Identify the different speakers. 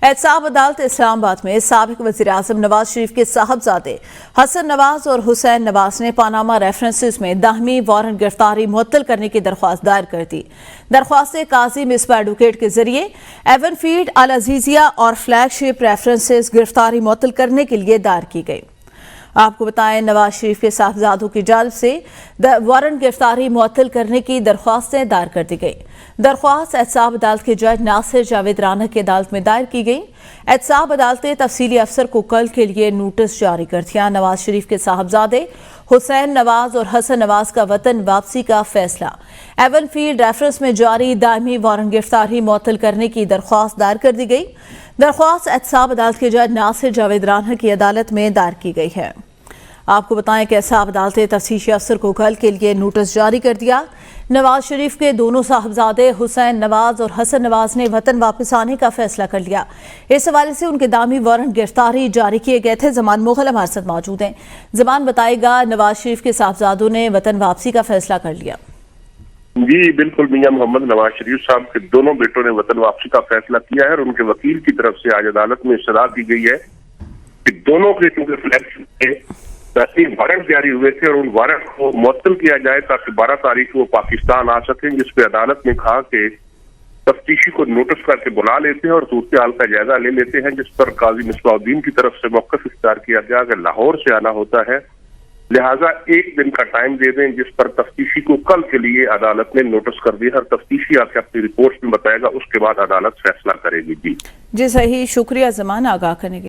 Speaker 1: एहतसाब अदालत इस्लामाबाद में साबिक वज़ीर-ए-आज़म नवाज शरीफ के साहबजादे हसन नवाज और हुसैन नवाज ने पानामा रेफरेंसेस में दाहमी वारंट गिरफ्तारी मुअत्तल करने की दरख्वास्त दायर कर दी। दरख्वास्त काजी मिसबा एडवोकेट के जरिए एवनफील्ड, अल अजीजिया और फ्लैगशिप रेफरेंसेस गिरफ्तारी मुअत्तल करने के लिए दायर की गई। आपको बताएं, नवाज शरीफ के साहबजादों की जानिब से वारंट गिरफ्तारी मुअत्तल करने की दरख्वास्तें दायर कर दी गई। दरख्वास्त एहतसाब अदालत के जज नासिर जावेद राना की अदालत में दायर की गई। एहतसाब अदालत ने तफसीली अफसर को कल के लिए नोटिस जारी कर दिया। नवाज शरीफ के साहबजादे हुसैन नवाज और हसन नवाज का वतन वापसी का फैसला, एवनफील्ड रेफरेंस में जारी दायमी वारंट गिरफ्तारी मुअत्तल करने की दरख्वास्त दायर कर दी गई। दरख्वास्त एहतसाब अदालत के जज नासिर जावेद राना की अदालत में दायर की गई है। आपको बताएं कि एहतसाब अदालत ने तफ्तीशी अफसर को कल के लिए नोटिस जारी कर दिया। नवाज शरीफ के दोनों साहबजादे हुसैन नवाज और हसन नवाज ने वतन वापस आने का फैसला कर लिया। इस हवाले से उनके दामी वारंट गिरफ्तारी जारी किए गए थे। जमान मुगल हमारे साथ मौजूद हैं। जमान बताएगा, नवाज शरीफ के साहबजादों ने वतन वापसी का फैसला कर लिया।
Speaker 2: जी बिल्कुल, मियां मोहम्मद नवाज शरीफ साहब के दोनों बेटों ने वतन वापसी का फैसला किया है और उनके वकील की तरफ से आज अदालत में इस्तदा की गई है कि दोनों के चूंकि फ्लैगशिप वारंट जारी हुए थे और उन वारंट को मुअत्तल किया जाए ताकि 12 तारीख को वो पाकिस्तान आ सकें, जिसपे अदालत ने कहा कि तफ्तीशी को नोटिस करके बुला लेते हैं और सूरत हाल का जायजा ले लेते हैं, जिस पर काजी मिसबाउद्दीन की तरफ से मौक़िफ़ इख्तियार किया गया कि लाहौर से आना होता है, लिहाजा एक दिन का टाइम दे दें, जिस पर तफ्तीशी को कल के लिए अदालत ने नोटिस कर दिया। हर तफ्तीशी आके अपनी रिपोर्ट में बताएगा, उसके बाद अदालत फैसला करेगी। जी
Speaker 1: सही, शुक्रिया जमान आगाह करने के